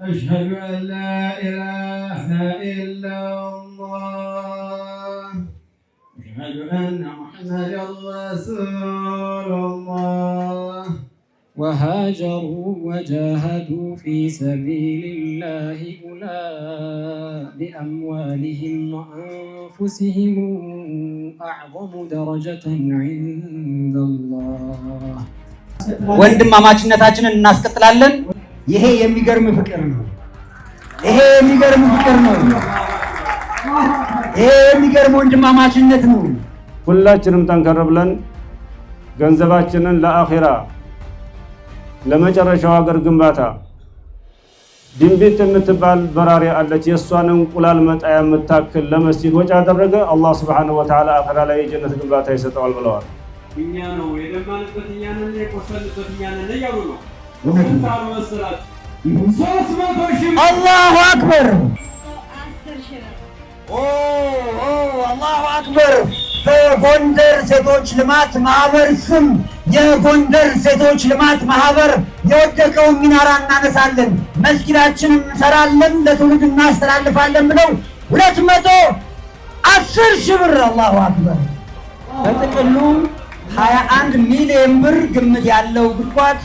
أشهد أن لا إله إلا الله أشهد أن محمدا رسول الله وهاجروا وجاهدوا في سبيل الله أولئك بأموالهم وأنفسهم أعظم درجة عند الله ወንድማማችነታችንን እናስቀጥላለን። ይሄ የሚገርም ፍቅር ነው። ይሄ የሚገርም ፍቅር ነው። ይሄ የሚገርም ወንድማማችነት ነው። ሁላችንም ጠንከር ብለን ገንዘባችንን ለአኺራ ለመጨረሻው ሀገር ግንባታ ድንቢጥ የምትባል በራሪ አለች። የእሷን እንቁላል መጣያ የምታክል ለመስጂድ ወጪ ያደረገ አላህ ሱብሓነሁ ወተዓላ አኺራ ላይ የጀነት ግንባታ ይሰጠዋል ብለዋል። እኛ ነው የደማንበት እኛ ነን የቆሰልበት እኛ ነን እያሉ ነው። አላሁ አክበር አላሁ አክበር። በጎንደር ሴቶች ልማት ማህበር ስም የጎንደር ሴቶች ልማት ማህበር የወደቀውን ሚናራ እናነሳለን፣ መስጊዳችንን እንሰራለን፣ ለትውልድ እናስተላልፋለን ብለው 210 ሺህ ብር አላሁ አክበር። በጥቅሉ 21 ሚሊዮን ብር ግምት ያለው ጉድጓድ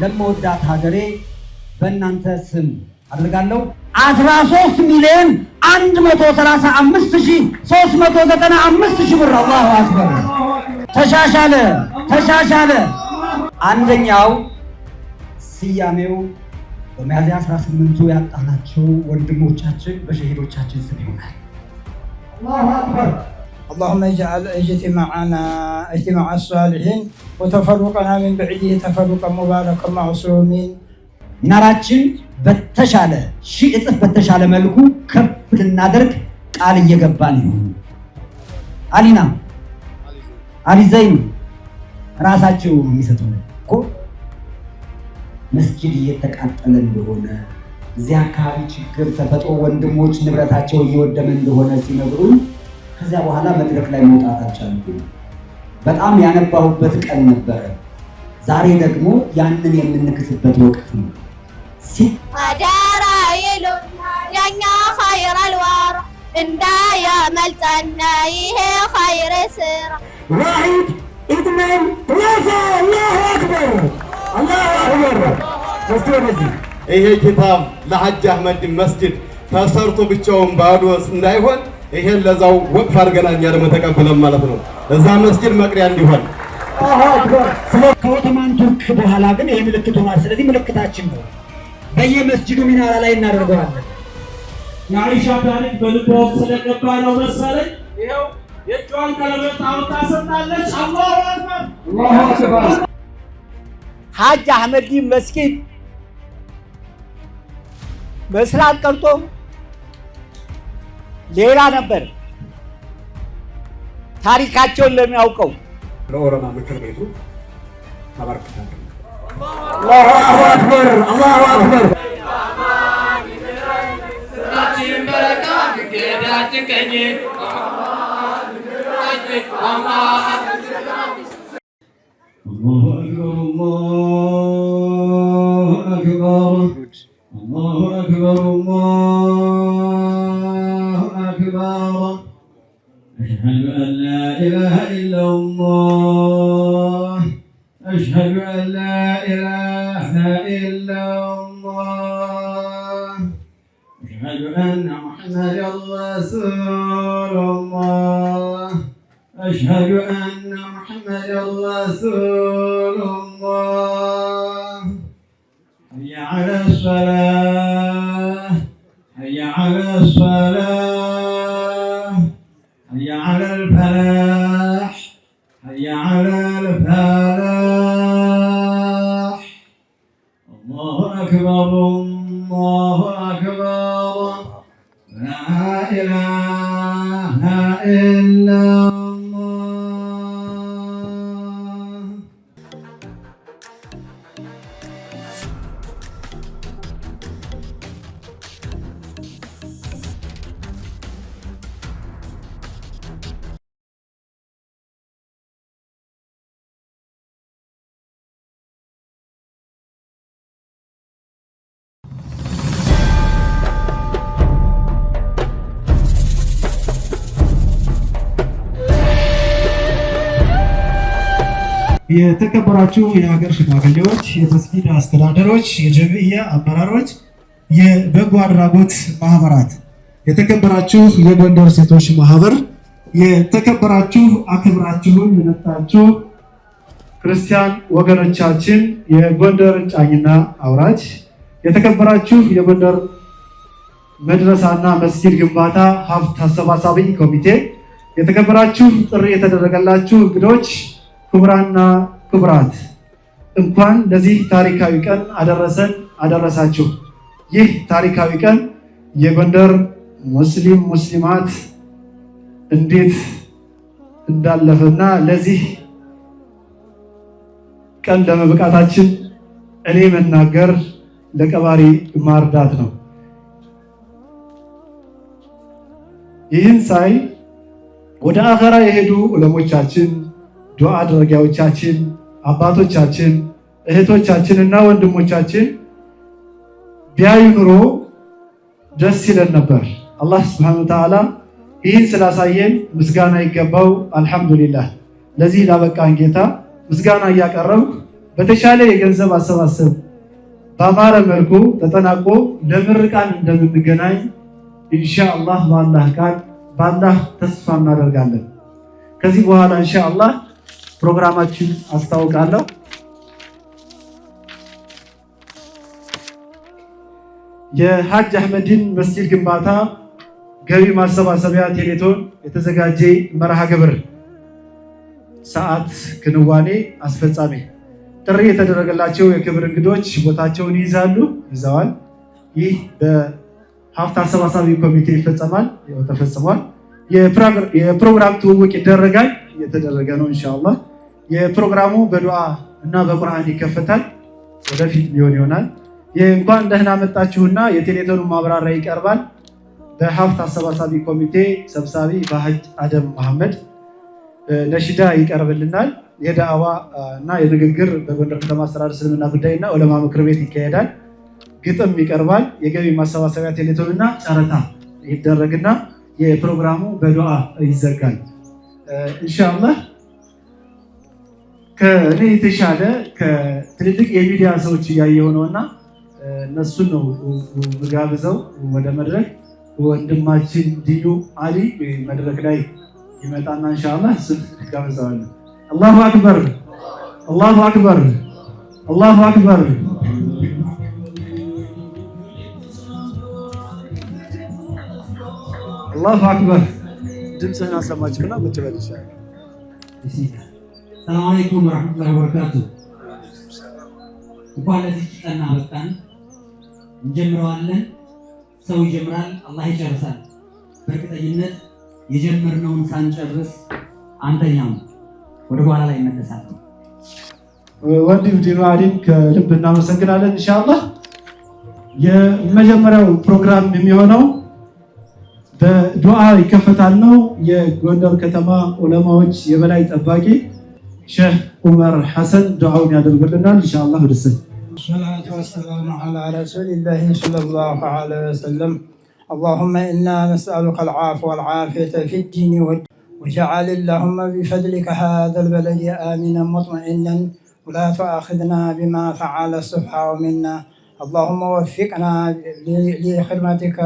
ለመወዳት ሀገሬ በእናንተ ስም አድርጋለሁ። 13 ሚሊዮን 135,395 ሺህ ብር አላሁ አክበር። ተሻሻለ። አንደኛው ስያሜው በሚያዝያ 18ቱ ያጣናቸው ወንድሞቻችን በሸሂዶቻችን ስም ይሆናል። አላሁ አክበር። اللهم اجعل اجتماعنا اجتماع الصالحين وتفرقنا من بعده تفرقا مباركا معصومين ሚናራችን በተሻለ ሺህ እጥፍ በተሻለ መልኩ ከፍ ልናደርግ ቃል እየገባን ይሁን። አሊ ዘይኑ ራሳቸው የሚሰጡን እኮ መስጊድ እየተቃጠለ እንደሆነ እዚህ አካባቢ ችግር ተፈጥሮ ወንድሞች ንብረታቸው እየወደመ እንደሆነ ሲነግሩን ከዚያ በኋላ መድረክ ላይ መውጣት አልቻልኩም። በጣም ያነባሁበት ቀን ነበረ። ዛሬ ደግሞ ያንን የምንክስበት ወቅት ነው። አዳራ ይሉና ያኛ ኸይር አልዋራ እንዳያመልጠና ይሄ ኸይር ስራ ዋሂድ ኢትናን ثلاثة አላሁ አክበር አላሁ አክበር። ወስደዚህ ይሄ ኪታብ ለሐጅ አህመድ መስጊድ ተሰርቶ ብቻውን ባዶ እንዳይሆን ይሄን ለዛው ወቅፍ አድርገናል እኛ ደግሞ ተቀበለን ማለት ነው። እዛ መስጊድ መቅሪያ እንዲሆን ከኦቶማን ቱርክ በኋላ ግን ይሄ ምልክት ሆኗል። ስለዚህ ምልክታችን ነው። በየመስጂዱ ሚናራ ላይ እናደርገዋለን። የአይሻ ታሪክ በልቧ ስለገባ ነው መሰለኝ ይሄው የእጇን ቀለበት አውጣ ሰጣለች። አላሁ አክበር አላሁ አክበር። ሐጅ አህመድ መስጊድ መስራት ቀርቶ ሌላ ነበር። ታሪካቸውን ለሚያውቀው ለኦሮማ ምክር ቤቱ አበርክታለሁ። አላሁ አክበር አላሁ አክበር። أشهد أن لا إله إلا الله أشهد أن لا إله إلا الله أشهد أن محمدا رسول الله أشهد أن محمدا رسول الله حي على الصلاة حي على الصلاة حي على الفلاح حي على الفلاح. الله أكبر الله أكبر لا إله إلا የተከበራችሁ የሀገር ሽማግሌዎች፣ የመስጊድ አስተዳደሮች፣ የጀምዕያ አመራሮች፣ የበጎ አድራጎት ማህበራት፣ የተከበራችሁ የጎንደር ሴቶች ማህበር፣ የተከበራችሁ አክብራችሁን የመጣችሁ ክርስቲያን ወገኖቻችን፣ የጎንደር ጫኝና አውራጅ፣ የተከበራችሁ የጎንደር መድረሳና መስጊድ ግንባታ ሀብት አሰባሳቢ ኮሚቴ፣ የተከበራችሁ ጥሪ የተደረገላችሁ እንግዶች፣ ክቡራንና ክቡራት እንኳን ለዚህ ታሪካዊ ቀን አደረሰን አደረሳችሁ። ይህ ታሪካዊ ቀን የጎንደር ሙስሊማት እንዴት እንዳለፈና ለዚህ ቀን ለመብቃታችን እኔ መናገር ለቀባሪ ማርዳት ነው። ይህን ሳይ ወደ አኸራ የሄዱ ዑለሞቻችን፣ ዱዓ አድራጊዎቻችን፣ አባቶቻችን፣ እህቶቻችን እና ወንድሞቻችን ቢያዩ ኑሮ ደስ ይለን ነበር። አላህ ሱብሓነሁ ወተዓላ ይህን ስላሳየን ምስጋና ይገባው። አልሐምዱሊላህ። ለዚህ ላበቃን ጌታ ምስጋና እያቀረብኩ በተሻለ የገንዘብ አሰባሰብ በአማረ መልኩ ተጠናቆ ለምርቃን እንደምንገናኝ ኢንሻአላህ በአላህ ተስፋ እናደርጋለን። ከዚህ በኋላ ኢንሻአላህ ፕሮግራማችን አስታውቃለሁ። የሐጅ አህመዲን መስጂድ ግንባታ ገቢ ማሰባሰቢያ ቴሌቶን የተዘጋጀ መርሃ ግብር ሰዓት ክንዋኔ አስፈጻሚ ጥሪ የተደረገላቸው የክብር እንግዶች ቦታቸውን ይዘዋል። ይህ በሀብት አሰባሳቢ ኮሚቴ ተፈጽሟል። የፕሮግራም ትውውቅ ይደረጋል፣ እየተደረገ ነው ኢንሻአላህ። የፕሮግራሙ በዱዓ እና በቁርአን ይከፈታል፣ ወደፊት ሊሆን ይሆናል። እንኳን ደህና መጣችሁና የቴሌቶኑ ማብራሪያ ይቀርባል። በሀብት አሰባሳቢ ኮሚቴ ሰብሳቢ በሐጅ አደም መሐመድ ነሽዳ ይቀርብልናል። የዳዕዋ እና የንግግር በጎንደር ከተማ አስተዳደር እስልምና ጉዳይና ዑለማ ምክር ቤት ይካሄዳል። ግጥም ይቀርባል። የገቢ ማሰባሰቢያ ቴሌቶን እና ጨረታ ይደረግና የፕሮግራሙ በዱዓ ይዘጋል ኢንሻአላህ። ከእኔ የተሻለ ከትልልቅ የሚዲያ ሰዎች እያየሁ ነውና እነሱን ነው ጋብዘው ወደ መድረክ ወንድማችን ዲኑ አሊ መድረክ ላይ ይመጣና ኢንሻአላህ እሱን ጋብዘዋለሁ። አላሁ አክበር፣ አላሁ አክበር፣ አላሁ አክበር። አላሁ አክበር። ድምፅህን አሰማችሁና ቁጭ በል ይሻላል። ሰላም አለይኩም ወራህመቱላሂ ወበረካቱ። እንኳን ለዚህ ቀን አበቃን። እንጀምረዋለን። ሰው ይጀምራል፣ አላህ ይጨርሳል። በእርግጠኝነት የጀመርነውን ሳንጨርስ አንተኛም ወደ ኋላ ላይ እንመለሳለን። ወንድም ዲኑ አሊን ከልብ እናመሰግናለን። ኢንሻአላህ የመጀመሪያው ፕሮግራም የሚሆነው በዱዓ ይከፈታል ነው። የጎንደር ከተማ ዑለማዎች የበላይ ጠባቂ ሼህ ዑመር ሐሰን ዱዓውን ያደርጉልናል ኢንሻአላህ። ወደሰን الصلاة والسلام على رسول الله صلى الله عليه وسلم. اللهم إنا نسألك العافية والعافية في الدين وجعل اللهم بفضلك هذا البلد آمنا مطمئنا ولا تؤاخذنا بما فعل السفهاء منا. اللهم وفقنا لخدمتك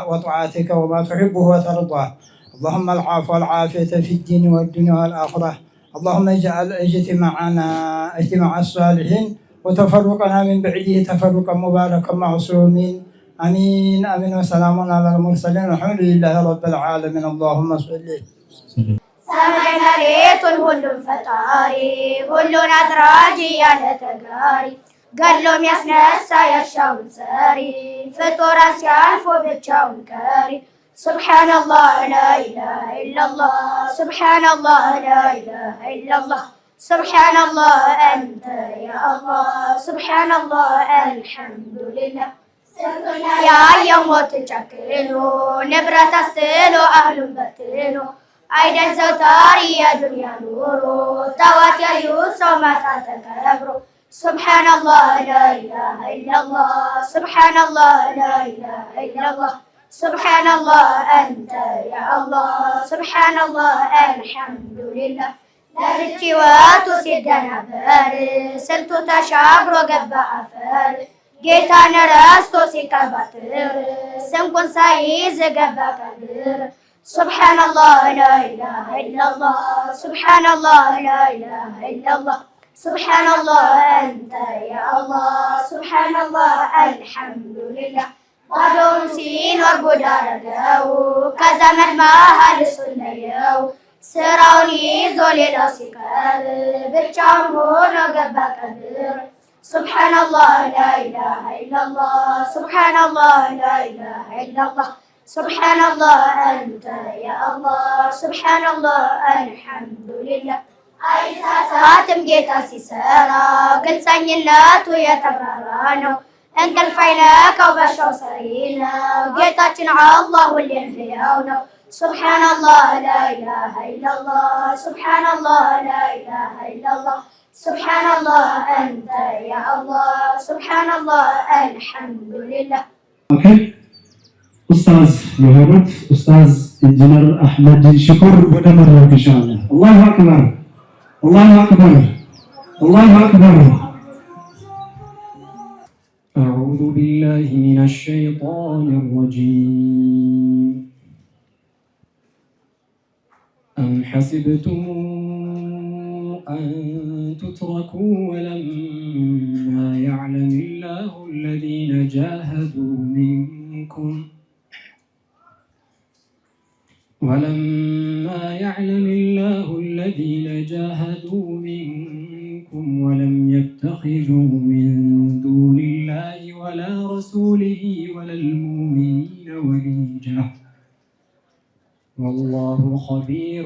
وطاعتك وما تحبه وترضاه. اللهم العافية والعافية في الدين والدنيا والآخرة. اللهم اجعل اجتماعنا اجتماع الصالحين وتفرقنا من بعده تفرقا مباركا معصومين. آمين آمين. وسلام على المرسلين والحمد لله رب العالمين. اللهم صل ሰማይ መሬቱን ሁሉም ፈጣሪ ሁሉን አድራጊ ያለ ተጋሪ ገሎ የሚያስነሳ ያሻውን ሰሪ ፍጡራን ሲያልፎ ብቻውን ቀሪ ሱብሓነላህ ላኢላሃ ኢለላህ ሱብሓነላህ ላኢላሃ ኢለላህ ሱብሓነላህ አንተ ያ አላህ ሱብሓነላህ አልሐምዱሊላህ ያየው ሞት ጨክኖ ንብረት አስጥሎ አህሉን በትኖ አይደል ዘውታሪ የዱንያ ኑሮ ጠዋት ያዩት ሰው ማታ ተቀብሮ ሱብሓነላህ ላኢላሃ ኢለላህ ሱብሓነላህ ላኢላሃ ኢለላህ ሱብሓነላህ አንተ ያ አላህ ሱብሓነላህ አልሐምዱሊላህ ለዝች ሕይወቱ ሲደናበር ስንቱ ተሻግሮ ገባ አፈር ጌታን ረስቶ ሲቀባጥር ስንቁን ሳይዝ ገባ ቀብር ሱብሓነላህ ላኢላሃ ኢለላህ ሱብሓነላህ ላኢላሃ ኢለላህ ሱብሓነላህ አንተ ያ አላህ ሱብሓነላህ አልሐምዱሊላህ ባዶውን ሲኖር ጉድ አደረገው ከዘመድ መሃል እሱን ለየው ስራውን ይዞ ሌላው ሲቀር ብቻውን ሆኖ ገባ ቀብር ሱብሓነላህ ላኢላሃ ኢለላህ ሱብሓነላህ ላኢላሃ ኢለላህ ሱብሓነላህ አንተ ያ አላህ ሱብሓነላህ አልሐምዱሊላህ አይሳሳትም ጌታ ሲሰራ ግልጸኝነቱ የተብራራ ነው እንቅልፍ አይነካው በሻው ሰሪ ነው ጌታችን አላህ ሁሌም ሕያው ነው ሱብሓነላህ ላኢላሃ ኢለላህ ሱብሓነላህ ላኢላሃ ኢለላህ ሱብሓነላህ አንተ ያ አላህ ሱብሓነላህ አልሐምዱሊላህ። ኡስታዝ የሆኑት ኡስታዝ ኢንጂነር አሕመድ ሽኩር ወደ መድረክ ኢንሻአላህ። አላሁ አክበር አላሁ አክበር አላሁ አክበር። أعوذ بالله من الشيطان الرجيم أم حسبتم أن تتركوا ولما يعلم الله الذين جاهدوا منكم ولم يتخذوا من دون الله ولا رسوله ولا المؤمنين وليجة والله خبير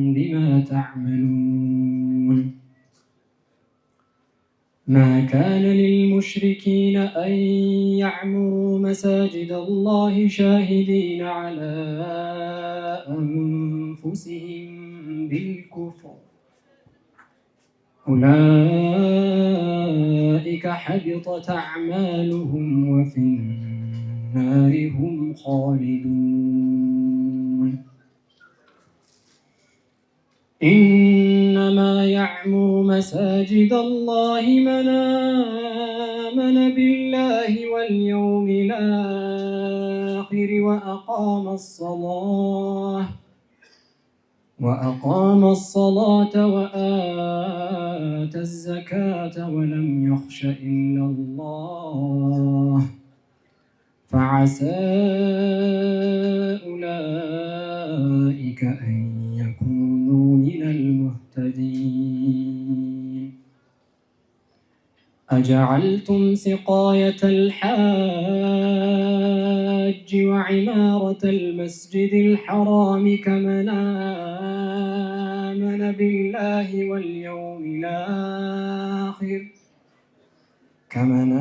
بما تعملون ما كان للمشركين أن يعمروا مساجد الله شاهدين على أنفسهم بالكفر أولئك حبطت أعمالهم وفي النار هم خالدون إنما يعمر مساجد الله من آمن بالله واليوم الآخر وأقام الصلاة وآتى الزكاة ولم يخش إلا الله فعسى أولئك أن يكونوا من المهتدين أجعلتم سقاية الحاج وعمارة المسجد الحرام كمن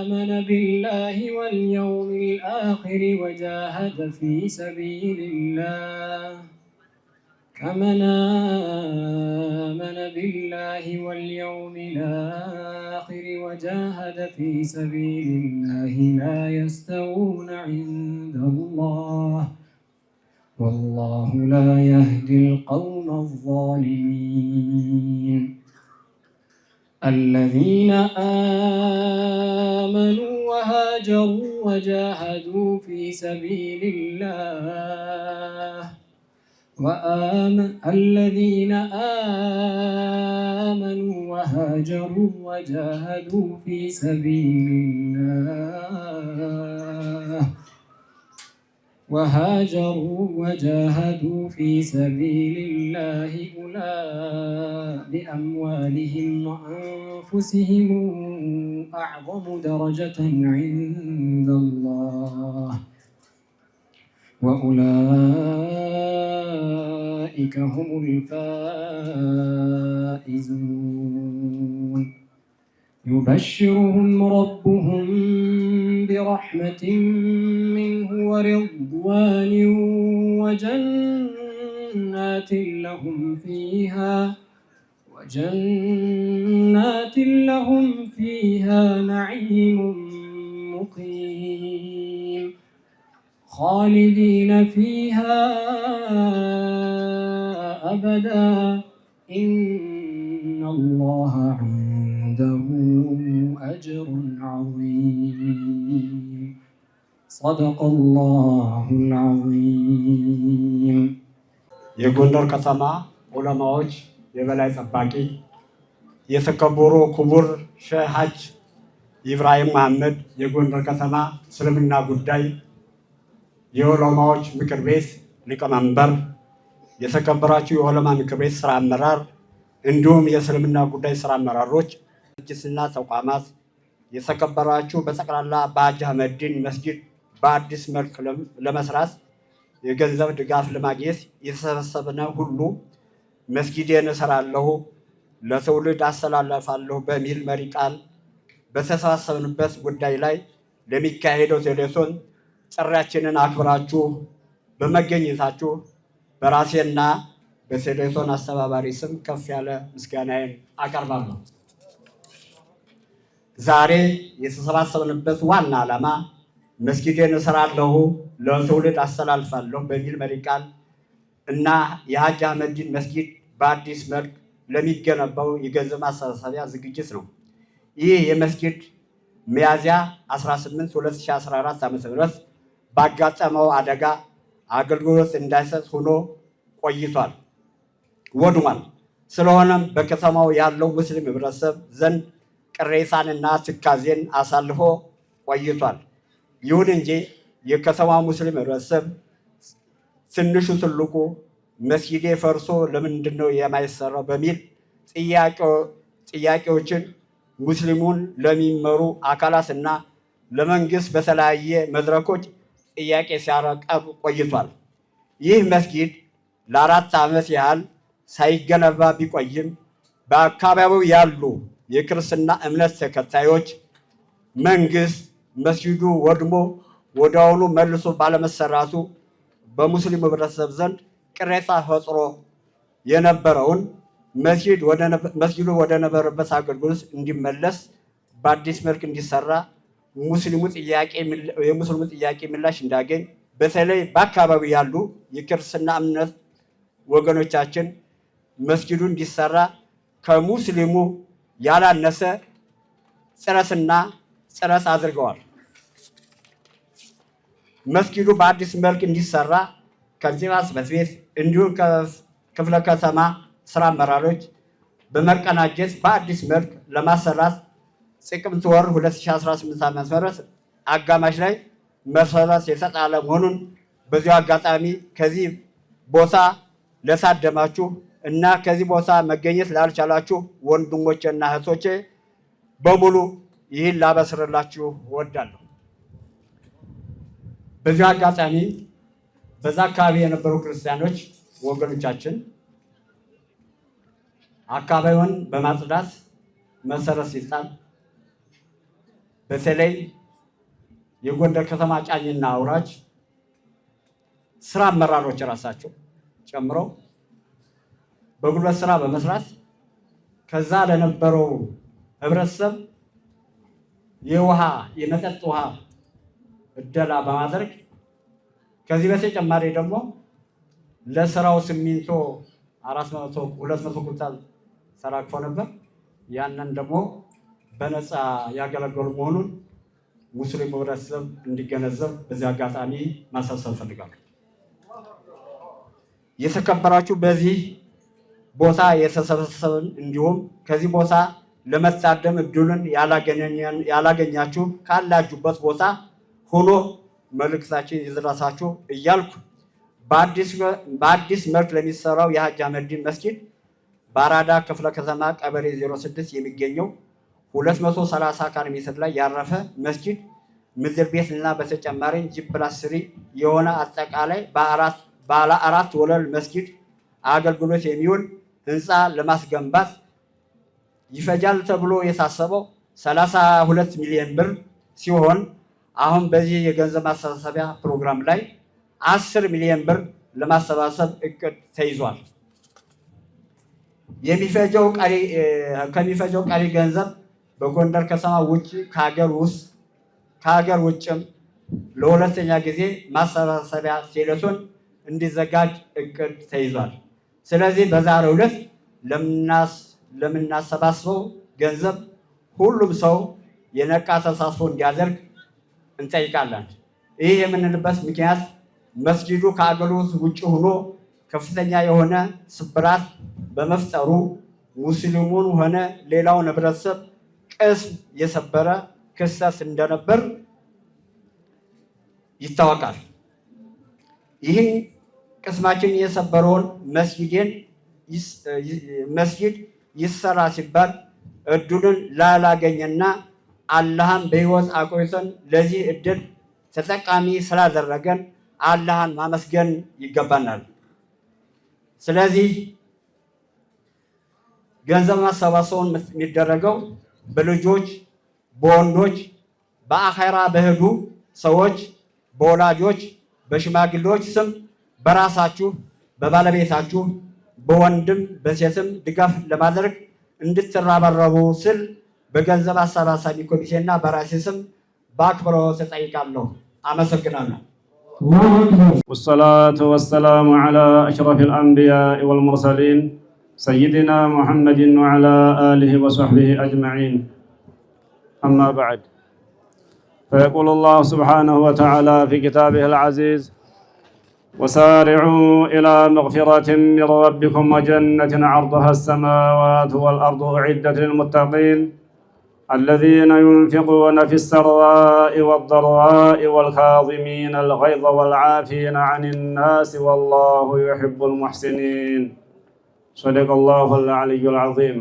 آمن بالله واليوم الآخر وجاهد في سبيل الله كمن آمن بالله واليوم الآخر وجاهد في سبيل الله لا يستوون عند الله والله لا يهدي القوم الظالمين الذين آمنوا وهاجروا وجاهدوا في سبيل الله الذين آمنوا وهاجروا وجاهدوا في سبيل الله بأموالهم وأنفسهم أعظم درجة عند الله وأولئك هم الفائزون يبشرهم ربهم برحمة منه ورضوان وجنات لهم فيها نعيم مقيم خالدين فيها أبدا إن الله عنده أجر عظيم صدق الله العظيم የጎንደር ከተማ ዑለማዎች የበላይ ጠባቂ የተከበሩ ክቡር ሼህ ሐጅ ኢብራሂም መሐመድ የጎንደር ከተማ እስልምና ጉዳይ የዑለማዎች ምክር ቤት ሊቀመንበር፣ የተከበራችሁ የዑለማ ምክር ቤት ስራ አመራር እንዲሁም የእስልምና ጉዳይ ስራ አመራሮች፣ ድርጅትና ተቋማት፣ የተከበራችሁ በጠቅላላ በሐጂ አህመዲን መስጊድ በአዲስ መልክ ለመስራት የገንዘብ ድጋፍ ለማግኘት የተሰበሰብነ ሁሉ መስጊዴን እሰራለሁ ለትውልድ አስተላልፋለሁ በሚል መሪ ቃል በተሰባሰብንበት ጉዳይ ላይ ለሚካሄደው ቴሌቶን ጥሪያችንን አክብራችሁ በመገኘታችሁ በራሴና በቴሌቶን አስተባባሪ ስም ከፍ ያለ ምስጋናዬን አቀርባለሁ። ዛሬ የተሰባሰብንበት ዋና ዓላማ መስጊዴን እሰራለሁ ለትውልድ አስተላልፋለሁ በሚል መሪ ቃል እና የሐጂ አህመዲን መስጊድ በአዲስ መልክ ለሚገነባው የገንዘብ ማሰባሰቢያ ዝግጅት ነው። ይህ የመስጊድ ሚያዝያ 18 2014 ዓ.ም ባጋጠመው አደጋ አገልግሎት እንዳይሰጥ ሆኖ ቆይቷል፣ ወድሟል። ስለሆነም በከተማው ያለው ሙስሊም ህብረተሰብ ዘንድ ቅሬታንና ትካዜን አሳልፎ ቆይቷል። ይሁን እንጂ የከተማው ሙስሊም ህብረተሰብ ትንሹ ትልቁ መስጊዴ ፈርሶ ለምንድን ነው የማይሰራው በሚል ጥያቄዎችን ሙስሊሙን ለሚመሩ አካላትና ለመንግስት በተለያየ መድረኮች ጥያቄ ሲያቀርብ ቆይቷል። ይህ መስጊድ ለ4 ዓመት ያህል ሳይገነባ ቢቆይም በአካባቢው ያሉ የክርስትና እምነት ተከታዮች መንግስት መስጊዱ ወድሞ ወዲያውኑ መልሶ ባለመሰራቱ በሙስሊም ህብረተሰብ ዘንድ ቅሬታ ፈጥሮ የነበረውን መስጊዱ ወደ ነበረበት አገልግሎት እንዲመለስ በአዲስ መልክ እንዲሰራ የሙስሊሙ ጥያቄ ምላሽ እንዳገኝ በተለይ በአካባቢው ያሉ የክርስትና እምነት ወገኖቻችን መስጊዱ እንዲሰራ ከሙስሊሙ ያላነሰ ጥረት አድርገዋል። መስጊዱ በአዲስ መልክ እንዲሰራ ከንቲባ ጽሕፈት ቤት እንዲሁም ክፍለ ከተማ ስራ አመራሮች በመቀናጀት በአዲስ መልክ ለማሰራት ጥቅምት ወር 2018 ዓ.ም አጋማሽ ላይ መሰረት የተጣለ መሆኑን በዚሁ አጋጣሚ ከዚህ ቦታ ለታደማችሁ እና ከዚህ ቦታ መገኘት ላልቻላችሁ ወንድሞቼና እህቶቼ በሙሉ ይህን ላበስርላችሁ እወዳለሁ። በዚሁ አጋጣሚ በዛ አካባቢ የነበሩ ክርስቲያኖች ወገኖቻችን አካባቢውን በማጽዳት መሰረት ሲጣል በተለይ የጎንደር ከተማ ጫኝና አውራጅ ስራ አመራሮች ራሳቸው ጨምረው በጉልበት ስራ በመስራት ከዛ ለነበረው ህብረተሰብ የመጠጥ ውሃ እደላ በማድረግ ከዚህ በተጨማሪ ደግሞ ለስራው ሲሚንቶ 200 ኩንታል ተራክፎ ነበር። ያንን ደግሞ በነፃ ያገለገሉ መሆኑን ሙስሊም ህብረተሰብ እንዲገነዘብ በዚህ አጋጣሚ ማሳሰብ ፈልጋለሁ። የተከበራችሁ በዚህ ቦታ የተሰበሰብን እንዲሁም ከዚህ ቦታ ለመታደም እድሉን ያላገኛችሁ ካላችሁበት ቦታ ሆኖ መልእክታችን ይድረሳችሁ እያልኩ በአዲስ መልክ ለሚሰራው የሐጂ አህመዲን መስጊድ በአራዳ ክፍለ ከተማ ቀበሌ 06 የሚገኘው 230 ካሬ ሜትር ላይ ያረፈ መስጊድ ምድር ቤት እና በተጨማሪ ጂ+3 የሆነ አጠቃላይ ባለ 4 ወለል መስጊድ አገልግሎት የሚውል ህንፃ ለማስገንባት ይፈጃል ተብሎ የታሰበው 32 ሚሊዮን ብር ሲሆን አሁን በዚህ የገንዘብ ማሰባሰቢያ ፕሮግራም ላይ 10 ሚሊዮን ብር ለማሰባሰብ እቅድ ተይዟል። ከሚፈጀው ቀሪ ገንዘብ በጎንደር ከተማ ውጭ ከሀገር ውጭም ለሁለተኛ ጊዜ ማሰባሰቢያ ቴሌቶን እንዲዘጋጅ እቅድ ተይዟል። ስለዚህ በዛሬው ዕለት ለምናሰባስበው ገንዘብ ሁሉም ሰው የነቃ ተሳትፎ እንዲያደርግ እንጠይቃለን። ይህ የምንልበት ምክንያት መስጊዱ ከአገልግሎት ውጭ ሆኖ ከፍተኛ የሆነ ስብራት በመፍጠሩ ሙስሊሙን ሆነ ሌላውን ህብረተሰብ ቅስም የሰበረ ክስተት እንደነበር ይታወቃል። ይህን ቅስማችን የሰበረውን መስጊድ ይሰራ ሲባል እድሉን ላላገኘና አላህን በህይወት አቆይተን ለዚህ እድል ተጠቃሚ ስላደረገን አላህን ማመስገን ይገባናል። ስለዚህ ገንዘብ ማሰባሰቡን የሚደረገው በልጆች፣ በወንዶች፣ በአኼራ በሄዱ ሰዎች፣ በወላጆች፣ በሽማግሌዎች ስም በራሳችሁ፣ በባለቤታችሁ፣ በወንድም በሴትም ድጋፍ ለማድረግ እንድትረባረቡ ስል በገንዘብ አሰባሳቢ ኮሚቴና በራሴ ስም በአክብሮት እጠይቃለሁ። አመሰግናለሁ። والصلاة والسلام على أشرف الأنبياء والمرسلين سيدنا محمد وعلى آله وصحبه أجمعين. أما بعد، فيقول الله سبحانه وتعالى في كتابه العزيز: وسارعوا إلى مغفرة من ربكم وجنة عرضها السماوات والأرض أعدت للمتقين الذين ينفقون في السراء والضراء والكاظمين الغيظ والعافين عن الناس والله يحب المحسنين. صدق الله العلي العظيم.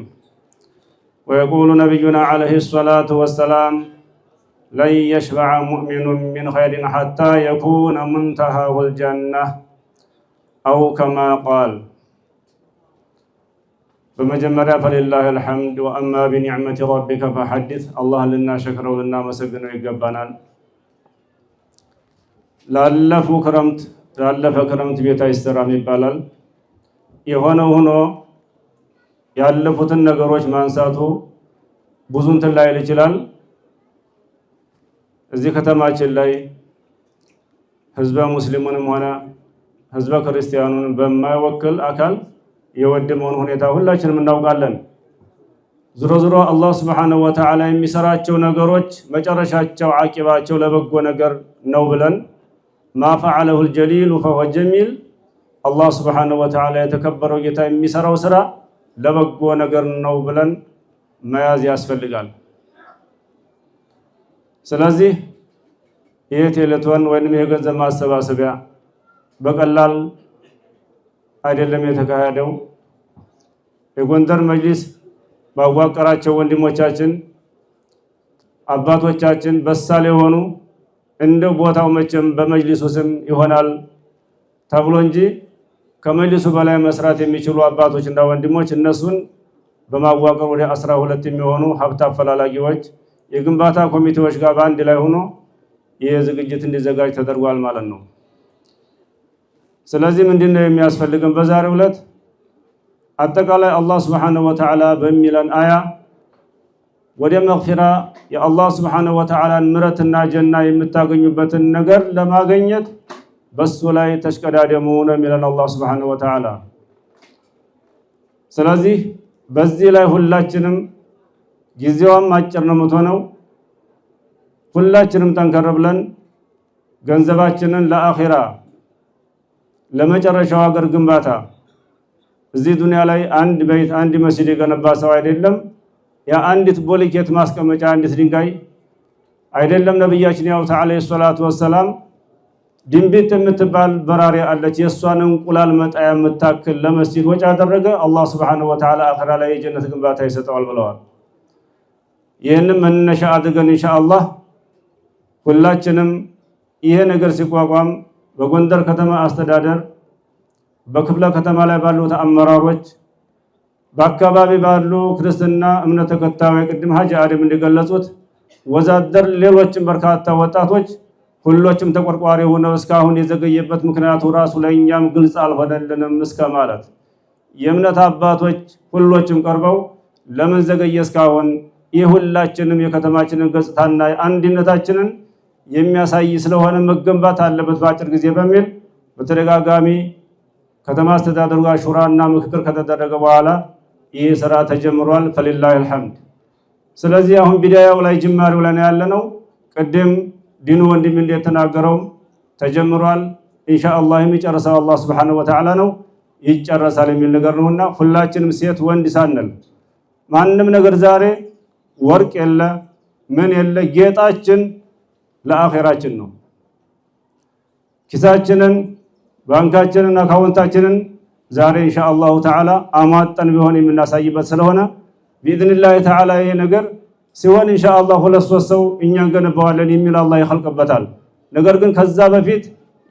ويقول نبينا عليه الصلاة والسلام: لن يشبع مؤمن من خير حتى يكون منتهاه الجنة أو كما قال. በመጀመሪያ ፈሊላህ አልሐምድ ወአማ ቢኒዕመቲ ረቢከ ፈሐዲስ። አላህ ልናሸክረው ልናመሰግነው ይገባናል። ላለፈ ክረምት ቤት አይሰራም ይባላል። የሆነው ሆኖ ያለፉትን ነገሮች ማንሳቱ ብዙ እንትን ላይል ይችላል። እዚህ ከተማችን ላይ ህዝበ ሙስሊሙንም ሆነ ህዝበ ክርስቲያኑን በማይወክል አካል የወደመውን ሁኔታ ሁላችንም እናውቃለን። ዞሮ ዞሮ አላህ ሱብሓነሁ ወተዓላ የሚሰራቸው ነገሮች መጨረሻቸው አቂባቸው ለበጎ ነገር ነው ብለን ማፈዐለሁል ጀሊሉ ፈሁወ ጀሚል፣ አላህ ሱብሓነሁ ወተዓላ የተከበረው ጌታ የሚሰራው ስራ ለበጎ ነገር ነው ብለን መያዝ ያስፈልጋል። ስለዚህ ይህ ቴሌቶን ወይንም የገንዘብ ማሰባሰቢያ በቀላል አይደለም የተካሄደው። የጎንደር መጅሊስ ባዋቀራቸው ወንድሞቻችን አባቶቻችን በሳል የሆኑ እንደ ቦታው መቼም በመጅሊሱ ስም ይሆናል ተብሎ እንጂ ከመጅሊሱ በላይ መስራት የሚችሉ አባቶችና ወንድሞች እነሱን በማዋቀር ወደ 12 የሚሆኑ ሀብት አፈላላጊዎች የግንባታ ኮሚቴዎች ጋር በአንድ ላይ ሆኖ ይህ ዝግጅት እንዲዘጋጅ ተደርጓል ማለት ነው። ስለዚህ ምንድነው የሚያስፈልገን? በዛሬው ዕለት አጠቃላይ አላህ Subhanahu Wa Ta'ala በሚለን አያ ወደ መግፊራ የአላህ Subhanahu Wa Ta'ala ምሕረትና ጀና የምታገኙበትን ነገር ለማግኘት በሱ ላይ ተሽቀዳደሙ ነው የሚለን አላህ Subhanahu Wa Ta'ala። ስለዚህ በዚህ ላይ ሁላችንም ጊዜውም አጭር ነው የምትሆነው። ሁላችንም ጠንከር ብለን ገንዘባችንን ለአኺራ ለመጨረሻው ሀገር ግንባታ እዚህ ዱንያ ላይ አንድ ቤት አንድ መስጂድ የገነባ ሰው አይደለም። ያ አንዲት ቦሊኬት ማስቀመጫ አንዲት ድንጋይ አይደለም። ነብያችን ያው ተዓላ ሰላቱ ወሰላም ድንቢጥ የምትባል በራሪ አለች፣ የሷን እንቁላል መጣያ የምታክል ለመስጂድ ወጪ አደረገ፣ አላህ Subhanahu Wa Ta'ala አኺራ ላይ የጀነት ግንባታ ይሰጠዋል ብለዋል። ይህንን መነሻ አድርገን ኢንሻአላህ ሁላችንም ይሄ ነገር ሲቋቋም በጎንደር ከተማ አስተዳደር በክፍለ ከተማ ላይ ባሉ አመራሮች በአካባቢ ባሉ ክርስትና እምነት ተከታዮች ቅድም ሀጂ አደም እንደገለጹት ወዛደር ሌሎችም በርካታ ወጣቶች ሁሎችም ተቆርቋሪ ሆነው እስካሁን የዘገየበት ምክንያቱ ራሱ ለኛም ግልጽ አልሆነልንም እስከ ማለት የእምነት አባቶች ሁሎችም ቀርበው ለምን ዘገየ እስካሁን የሁላችንም የከተማችንን ገጽታና አንድነታችንን የሚያሳይ ስለሆነ መገንባት አለበት በአጭር ጊዜ በሚል በተደጋጋሚ ከተማ አስተዳደሩ ጋር ሹራና ምክክር ከተደረገ በኋላ ይህ ስራ ተጀምሯል። ፈሊላሂ አልሐምድ። ስለዚህ አሁን ቢዳያው ላይ ጅማሬው ላይ ያለነው ቅድም ዲኑ ወንድም እንደተናገረው ተጀምሯል። ኢንሻአላህ የሚጨርሰው አላህ Subhanahu Wa Ta'ala ነው፣ ይጨረሳል የሚል ነገር ነውና ሁላችንም ሴት ወንድ ሳንል ማንንም ነገር ዛሬ ወርቅ የለ ምን የለ ጌጣችን ለአኺራችን ነው። ኪሳችንን ባንካችንን አካውንታችንን ዛሬ ኢንሻአላህ ተዓላ አማጠን ቢሆን የምናሳይበት ስለሆነ باذنላህ ተዓላ ይሄ ነገር ሲሆን ኢንሻአላህ ሁለት ሶስት ሰው እኛን ገነባዋለን የሚል አላህ ይخلቅበታል። ነገር ግን ከዛ በፊት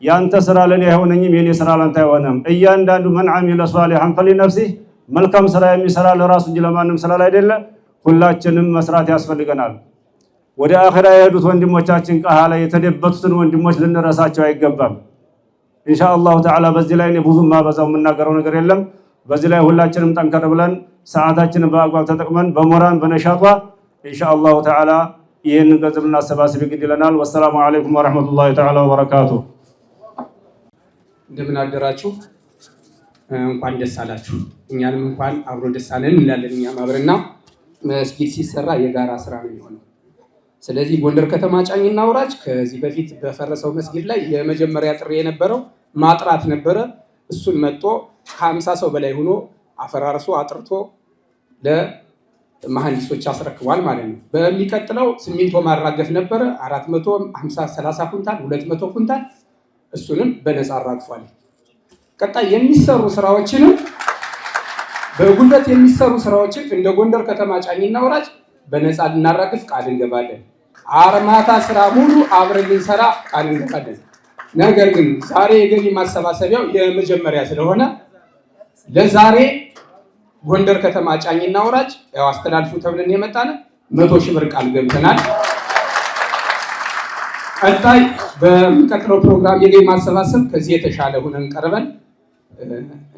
ያንተ ስራ ለኔ አይሆነኝም የኔ ስራ ላንተ አይሆንም። እያንዳንዱ من عمل صالحا فلنفسه መልካም ስራ የሚሰራ ለራሱ እንጂ ለማንም ስላል አይደለ ሁላችንም መስራት ያስፈልገናል። ወደ አኺራ የሄዱት ወንድሞቻችን ቀሃ ላይ የተደበቱትን ወንድሞች ልንረሳቸው አይገባም። ኢንሻአላህ ተዓላ በዚህ ላይ ብዙ ማበዛው የምናገረው ነገር የለም። በዚህ ላይ ሁላችንም ጠንከር ብለን ሰዓታችንን በአግባብ ተጠቅመን በሞራን በነሻጧ ኢንሻአላህ ተዓላ ይሄንን ገንዘብ እናሰባስብ ግድ ይለናል። ወሰላሙ አለይኩም ወራህመቱላሂ ተዓላ ወበረካቱ። እንደምን አደራችሁ፣ እንኳን ደስ አላችሁ። እኛንም እንኳን አብሮ ደስ አለን እንላለን። እኛም አብረና መስጊድ ሲሰራ የጋራ ስራ ነው የሚሆነው። ስለዚህ ጎንደር ከተማ ጫኝና አውራጅ ከዚህ በፊት በፈረሰው መስጊድ ላይ የመጀመሪያ ጥሪ የነበረው ማጥራት ነበረ። እሱን መጥቶ ከ50 ሰው በላይ ሆኖ አፈራርሶ አጥርቶ ለመሐንዲሶች አስረክቧል ማለት ነው። በሚቀጥለው ሲሚንቶ ማራገፍ ነበረ 450 ኩንታል 200 ኩንታል እሱንም በነፃ አራግፏል። ቀጣይ የሚሰሩ ስራዎችንም በጉልበት የሚሰሩ ስራዎችን እንደ ጎንደር ከተማ ጫኝና አውራጅ በነፃ ልናራግፍ ቃል እንገባለን። አርማታ ስራ ሙሉ አብረን ልንሰራ ቃል እንገባለን። ነገር ግን ዛሬ የገቢ ማሰባሰቢያው የመጀመሪያ ስለሆነ ለዛሬ ጎንደር ከተማ ጫኝና አውራጅ ያው አስተላልፉ ተብለን የመጣን 100 ሺህ ብር ቃል ገብተናል። ቀጣይ በሚቀጥለው ፕሮግራም የገቢ ማሰባሰብ ከዚህ የተሻለ ሆነን ቀርበን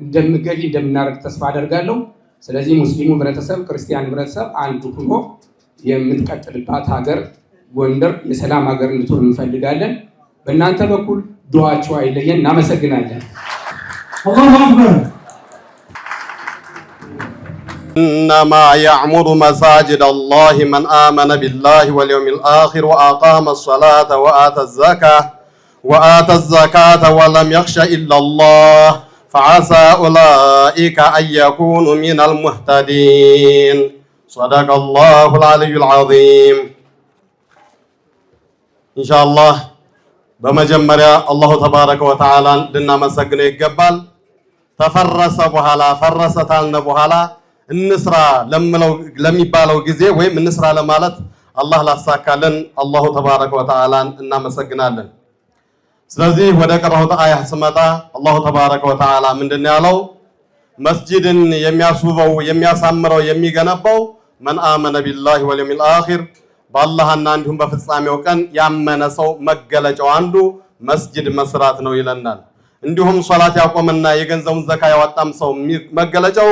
እንደምናደርግ ተስፋ አደርጋለሁ። ስለዚህ ሙስሊሙ ህብረተሰብ ክርስቲያን ህብረተሰብ አንዱ ሆኖ የምትቀጥልባት ሀገር ጎንደር የሰላም ሀገር እንድትሆን እንፈልጋለን። በእናንተ በኩል ዱዓችሁ አይለየን። እናመሰግናለን። አላሁ አክበር። إنما يعمر مساجد الله من آمن بالله واليوم الآخر وأقام الصلاة وآتى الزكاة ولم يخش إلا الله فعسى أولئك أن يكونوا من المهتدين صدق الله العلي العظيم إن شاء الله بمجمرة الله تبارك وتعالى لنا مسجنا يقبل تفرس بحالا فرستالنا بحالا النصرة لم يبالوا جزء وهم النصرة لمالت الله لا ساكلن الله تبارك وتعالى إننا مسجنا لنا ስለዚህ ወደ ቀረሁት አያ ስመጣ አላሁ ተባረከ ወተዓላ ምንድን ያለው መስጂድን የሚያስውበው የሚያሳምረው የሚገነባው መን አመነ ቢላሂ ወልየውሚል አኺር በአላህና እንዲሁም በፍጻሜው ቀን ያመነ ሰው መገለጫው አንዱ መስጂድ መስራት ነው ይለናል። እንዲሁም ሶላት ያቆመና የገንዘቡን ዘካ ያወጣም ሰው መገለጫው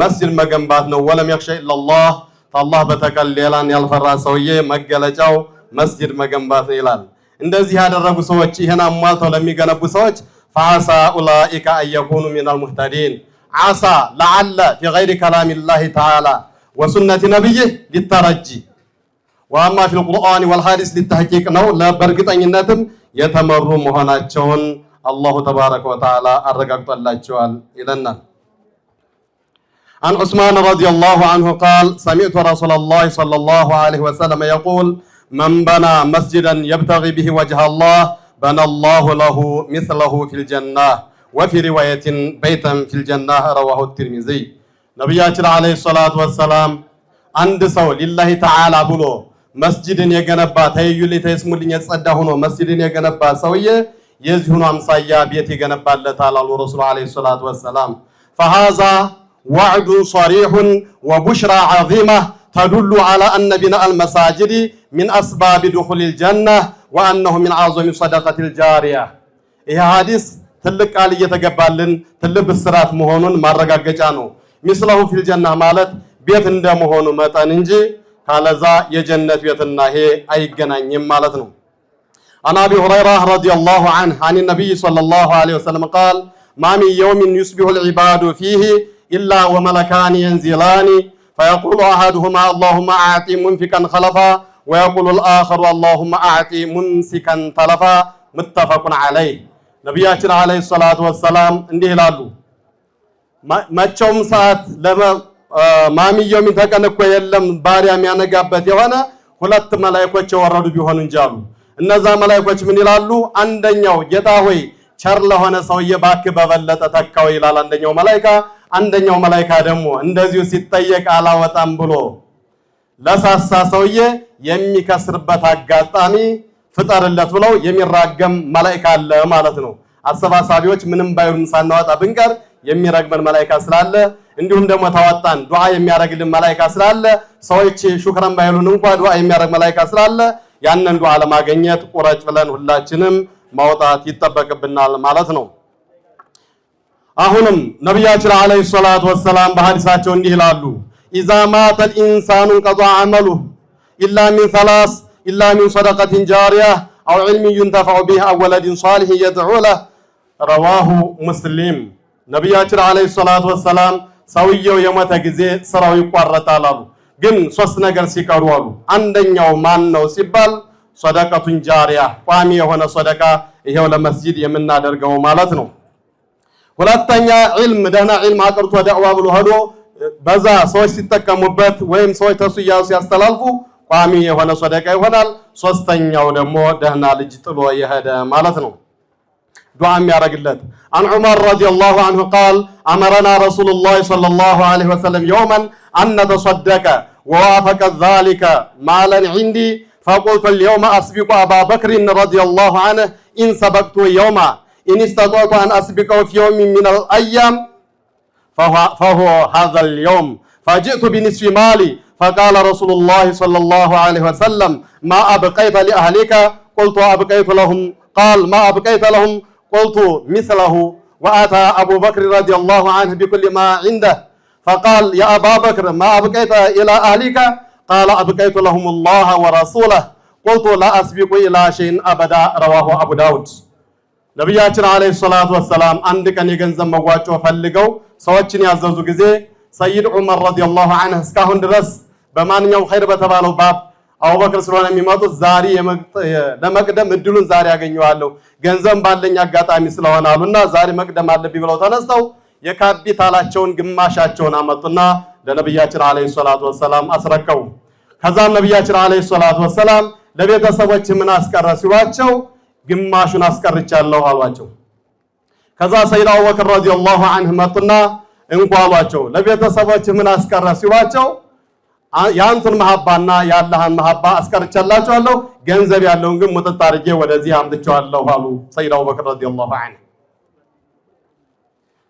መስጂድ መገንባት ነው። ወለም የኽሸ ኢላላህ አላህ በተቀር ሌላን ያልፈራ ሰውዬ መገለጫው መስጂድ መገንባት ነው ይላል። እንደዚህ ያደረጉ ሰዎች ይሄን አሟልተው ለሚገነቡ ሰዎች ፈአሳ ኡላኢከ አየኩኑ ሚነል ሙህተዲን አሳ ለዓለ ፊ ገይሪ ከላሚላሂ ተዓላ ወሱነቲ ነብይህ ሊተረጂ ወአማ ፊል ቁርአን ወልሐዲስ ሊተህቂቅ ነው። ለበርግጠኝነትም የተመሩ መሆናቸውን አላሁ ተባረከ ወተዓላ አረጋግጦላቸዋል ይለናል። عن عثمان رضي الله عنه قال سمعت رسول الله صلى الله عليه وسلم يقول من بنى مسجدا يبتغي به وجه الله بنى الله له مثله في الجنة وفي رواية بيتا في الجنة رواه الترمذي نبياتنا عليه الصلاة والسلام عند سو لله تعالى بلو مسجد يجنبا تيجي لتسمو لين يتصدقونه مسجد يجنبا سوية يزهون أمسايا بيتي جنبا الله تعالى الرسول عليه الصلاة والسلام فهذا وعد صريح وبشرى عظيمة تدل على أن بناء المساجد من أسباب دخول الجنة وأنه من أعظم صدقة الجارية. ይህ ሐዲስ ትልቅ ቃል እየተገባልን ትልቅ ብስራት መሆኑን ማረጋገጫ ነው። ሚስለሁ ፊል ጀና ማለት ቤት እንደመሆኑ መጠን እንጂ ካለዛ የጀነት ቤትና ይሄ አይገናኝም ማለት ነው። عن أبي هريرة رضي الله عنه عن النبي صلى الله عليه وسلم قال ما من يوم يصبح العباد فيه إلا وملكان ينزلان فيقول أحدهما اللهم أعطي منفقا خلفا ويقول الآخر اللهم أعطي ممسكا تلفا متفق عليه ነቢያችን አለይሂ ሰላቱ ወሰላም እንዲህ ይላሉ መቼም ሰዓት ማሚየውም ተቀን እኮ የለም ባሪያ የሚያነጋበት የሆነ ሁለት መላእክቶች የወረዱ ቢሆኑ እንጂ አሉ እነዛ መላእክቶች ምን ይላሉ አንደኛው ጌታ ሆይ ቸር ለሆነ ሰውዬ ባክ በበለጠ ተካው ይላል አንደኛው መላእክት አንደኛው መላእክት ደግሞ እንደዚሁ ሲጠየቅ አላወጣም ብሎ ለሳሳ ሰውዬ የሚከስርበት አጋጣሚ ፍጠርለት ብለው የሚራገም መላእክት አለ ማለት ነው አሰባሳቢዎች ምንም ባይሩን ሳናወጣ ብንቀር የሚረግመን መላእክት ስላለ እንዲሁም ደግሞ ታወጣን ዱዓ የሚያረግልን መላእክት ስላለ ሰዎች ሹክራን ባይሉን እንኳን ዱዓ የሚያረግ መላእክት ስላለ ያንን ዱዓ ለማግኘት ቁረጭ ብለን ሁላችንም ማውጣት ይተበቅብናል ማለት ነው አሁንም ነብያችን አለይሂ ሰላቱ ወሰለም በሐዲሳቸው እንዲህ ይላሉ ኢዛ ማተል ኢንሳኑ ቀጣ አመሉ ኢላ ሚን ሰላስ إلا من صدقة جارية أو علم ينتفع به أو ولد صالح يدعو له رواه مسلم ነብያችን አለይሂ ሰላቱ ወሰለም ሰውየው የሞተ ጊዜ ስራው ይቋረጣል አሉ ግን ሶስት ነገር ሲቀሩ አሉ አንደኛው ማን ነው ሲባል ሰደቀቱን ጃሪያ ቋሚ የሆነ ሰደቃ ይሄው ለመስጂድ የምናደርገው ማለት ነው ሁለተኛ ዒልም ደህና ዒልም አቅርቶ ዳዕዋ ብሎ ሄዶ በዛ ሰዎች ሲጠቀሙበት ወይም ሰዎች ተሱያው ሲያስተላልፉ ቋሚ የሆነ ሰደቃ ይሆናል ሶስተኛው ደግሞ ደህና ልጅ ጥሎ የሄደ ማለት ነው ዱዓ የሚያረግለት عن عمر رضي الله عنه قال أمرنا رسول الله صلى الله عليه وسلم يوما أن نتصدق ووافق ذلك مالا عندي فقلت اليوم أسبق أبا بكر رضي الله عنه إن سبقت يوما إن استطعت أن أسبقه في يوم من الأيام فهو هذا اليوم فجئت بنصف مالي فقال رسول الله صلى الله عليه وسلم ما أبقيت لأهلك قلت أبقيت لهم قال ما أبقيت لهم قلت مثله وأتى أبو بكر رضي الله عنه بكل ما عنده فقال يا أبا بكر ما أبقيت إلى أهلك قال أبقيت لهم الله ورسوله قلت لا أسبق إلى شيء أبدا رواه أبو داود ነብያችን አለይሂ ሰላቱ ወሰለም አንድ ቀን የገንዘብ መዋጮ ፈልገው ሰዎችን ያዘዙ ጊዜ ሰይድ ዑመር ረዲየላሁ ዐንሁ እስካሁን ድረስ በማንኛው ኸይር በተባለው ባብ አቡበክር ስለሆነ የሚመጡት ዛሬ ለመቅደም እድሉን ዛሬ ያገኘዋለሁ ገንዘብ ባለኝ አጋጣሚ ስለሆነ አሉና ዛሬ መቅደም አለብኝ ብለው ተነስተው የካፒታላቸውን ግማሻቸውን አመጡና ለነብያችን አለይሂ ሰላቱ ወሰለም አስረከቡ ከዛም ነብያችን አለይሂ ሰላቱ ወሰለም ለቤተሰቦች ምን አስቀረ ሲሏቸው ግማሹን አስቀርቻለሁ አሏቸው ከዛ ሰይድ አቡበክር ረዲየላሁ ዐንሁ መጡና እንኳሏቸው ለቤተሰቦች ምን አስቀረ ሲሏቸው ያንተን መሐባና ያላህን መሐባ አስቀርቻላችኋለሁ ገንዘብ ያለውን ግን ሙጥጥ አድርጌ ወደዚህ አምጥቻለሁ አሉ ሰይድ አቡበክር ረዲየላሁ ዐንሁ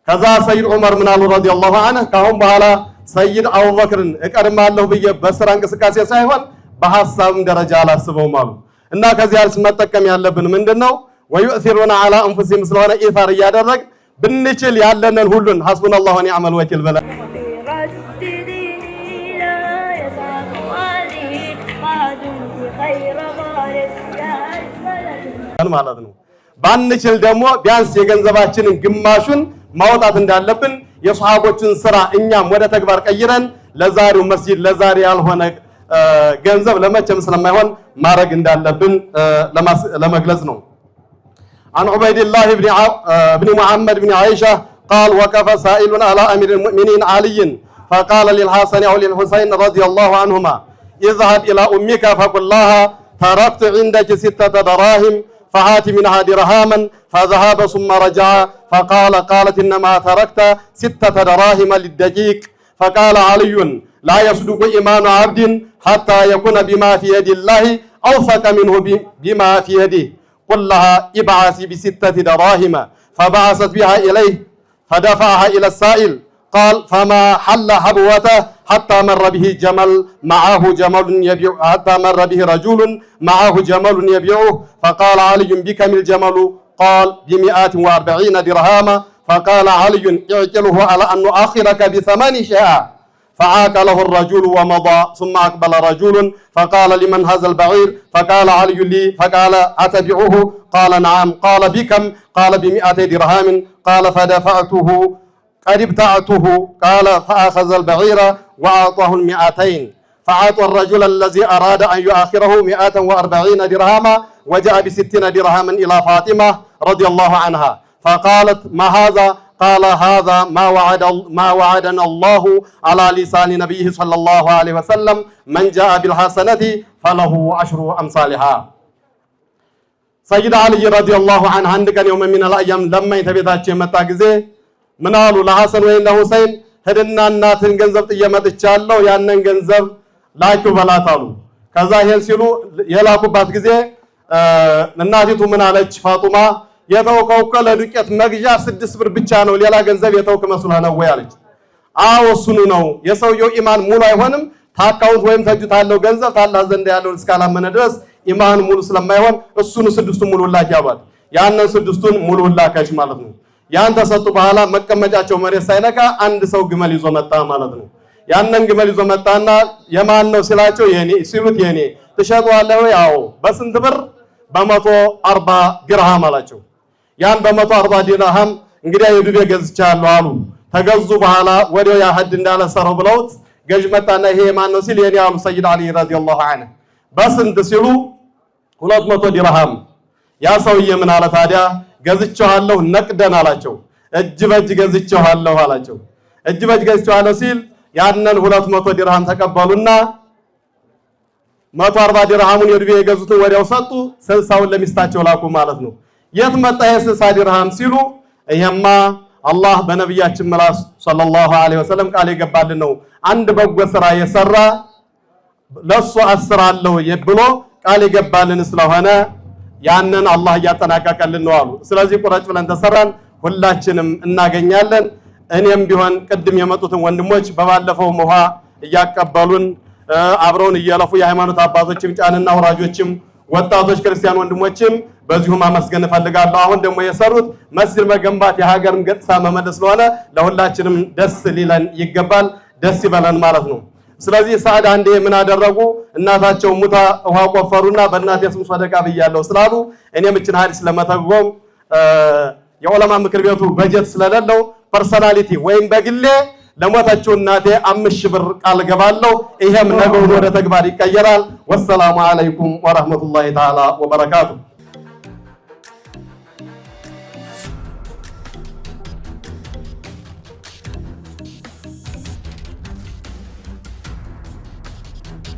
ከዛ ሰይድ ዑመር ምን አሉ ረዲየላሁ ዐንሁ ካሁን በኋላ ሰይድ አቡበክርን እቀድማለሁ ብዬ በስራ እንቅስቃሴ ሳይሆን በሐሳብም ደረጃ አላስበውም አሉ እና ከዚህ አልስ መጠቀም ያለብን ምንድነው ወይኡሲሩና አላ አንፉሲሂም ስለሆነ ኢፋር ያደረግ ብንችል ያለንን ሁሉን ሐስቡናላሁ ወኒዕመል ወኪል በላ ማለት ነው ባንችል ደግሞ ቢያንስ የገንዘባችንን ግማሹን ማውጣት እንዳለብን የሷሃቦችን ስራ እኛም ወደ ተግባር ቀይረን ለዛሬው መስጂድ ለዛሬ ያልሆነ ገንዘብ ለመቸም ስለማይሆን ማረግ እንዳለብን ለመግለጽ ነው عن عبيد الله بن محمد بن عائشة قال وقف سائل على أمير المؤمنين علي فقال للحسن أو للحسين رضي الله عنهما اذهب إلى أمك فقل لها تركت عندك 6 دراهم فهات منها درهاما فذهب ثم رجع قالت إنما تركت 6 دراهم للدقيق فقال علي لا يصدق إيمان عبد حتى يكون بما في يد الله أوثق منه بما في يده قل لها ابعثي ب6 دراهم فبعثت بها إليه فدفعها إلى السائل قال فما حل حبوته حتى مر به جمل معه جمل يبيع حتى مر به رجل معه جمل يبيعه فقال علي بكم الجمل قال ب140 درهما فقال علي اعجله على أن نؤخرك ب8 شاء فعاك له الرجل ومضى ثم أقبل رجل فقال لمن هذا البعير فقال علي لي فقال أتبعه قال نعم قال بكم قال ب200 درهم قال فدفعته قد ابتعته قال فأخذ البعير وأعطاه 200 فأعطى الرجل الذي أراد أن يؤخره 140 درهما وجاء ب60 درهما إلى فاطمة رضي الله عنها فقالت ما هذا قال هذا ما وعدنا الله على لسان نبيه صلى الله عليه وسلم من جاء بالحسنة فله 10 أمثالها سيد علي رضي الله عنه عندك يوم من الأيام لما يتبيتاቸው የመጣ ጊዜ ምን አሉ ለሐሰን ወይ ለሁሰይን ሄድና እናትን ገንዘብ ጥየመጥቻለሁ ያንን ገንዘብ ላኪው በላት አሉ ከዛ ይሄን ሲሉ የላኩባት ጊዜ እናቲቱ ምን አለች ፋጡማ የተውከው ለዱቄት መግዣ 6 ብር ብቻ ነው ሌላ ገንዘብ የተውክ መስሎህ ነው ወይ አለች አዎ እሱኑ ነው የሰውየው ኢማን ሙሉ አይሆንም ታካውንት ወይም ተጅታለው ገንዘብ ታላ ዘንድ ያለው እስካላመነ ድረስ ኢማን ሙሉ ስለማይሆን እሱኑ 6ቱን ሙሉ ላኪ ያባል ያንን 6ቱን ሙሉ ላካች ማለት ነው ያን ተሰጡ በኋላ መቀመጫቸው መሬት ሳይነካ አንድ ሰው ግመል ይዞ መጣ ማለት ነው ያንን ግመል ይዞ መጣና የማን ነው ሲላቸው የኔ ሲሉት የኔ ተሸጧለው ያው በስንት ብር በ140 ድርሃም አላቸው ያን በ140 ድርሃም እንግዲህ የዱቤ ገዝቻለሁ አሉ ተገዙ በኋላ ወዲያው ያ ሐድ እንዳለ ሰረው ብለውት ገዥ መጣና ይሄ ማን ነው ሲል የኔ አሉ ሰይድ አሊ ረዲየላሁ ዐንሁ በስንት ሲሉ 200 ድርሃም ያ ሰውዬ ምን አለ ታዲያ ገዝቻለሁ ነቅደን አላቸው እጅ በእጅ ገዝቻለሁ አላቸው እጅ በእጅ ገዝቻለሁ ሲል ያንን 200 ድርሃም ተቀበሉና 140 ድርሃሙን የዱቤ የገዙትን ወዲያው ሰጡ 60ውን ለሚስታቸው ላኩ ማለት ነው የት መጣ የ60 ድርሃም ሲሉ ይሄማ አላህ በነብያችን ምላስ ሰለላሁ ዐለይሂ ወሰለም ቃል የገባልን ነው አንድ በጎ ስራ የሰራ ለሱ አስራለሁ ብሎ ቃል የገባልን ስለሆነ ያንን አላህ ያጠናቀቀልን ነው አሉ ስለዚህ ቁረጭ ብለን ተሰራን ሁላችንም እናገኛለን እኔም ቢሆን ቅድም የመጡትን ወንድሞች በባለፈው ውሃ እያቀበሉን አብረውን እየለፉ የሃይማኖት አባቶችም ጫንና ወራጆችም ወጣቶች ክርስቲያን ወንድሞችም በዚሁ ማመስገን ፈልጋለሁ አሁን ደግሞ የሰሩት መስጊድ መገንባት የሀገርን ገጽታ መመለስ ስለሆነ ለሁላችንም ደስ ሊለን ይገባል ደስ ይበለን ማለት ነው ስለዚህ ሳዕድ አንዴ ምን አደረጉ እናታቸው ሙታ ውሃ ቆፈሩና በእናቴ ስም ሰደቃ ብያለሁ ስላሉ እኔም እችን ሐዲስ ለመተግበም የዑለማ ምክር ቤቱ በጀት ስለሌለው ፐርሰናሊቲ ወይም በግሌ ለሞተችው እናቴ 5000 ብር ቃል ገባለሁ ይሄም ነገውን ወደ ተግባር ይቀየራል ወሰላሙ አለይኩም ወራህመቱላሂ ተዓላ ወበረካቱ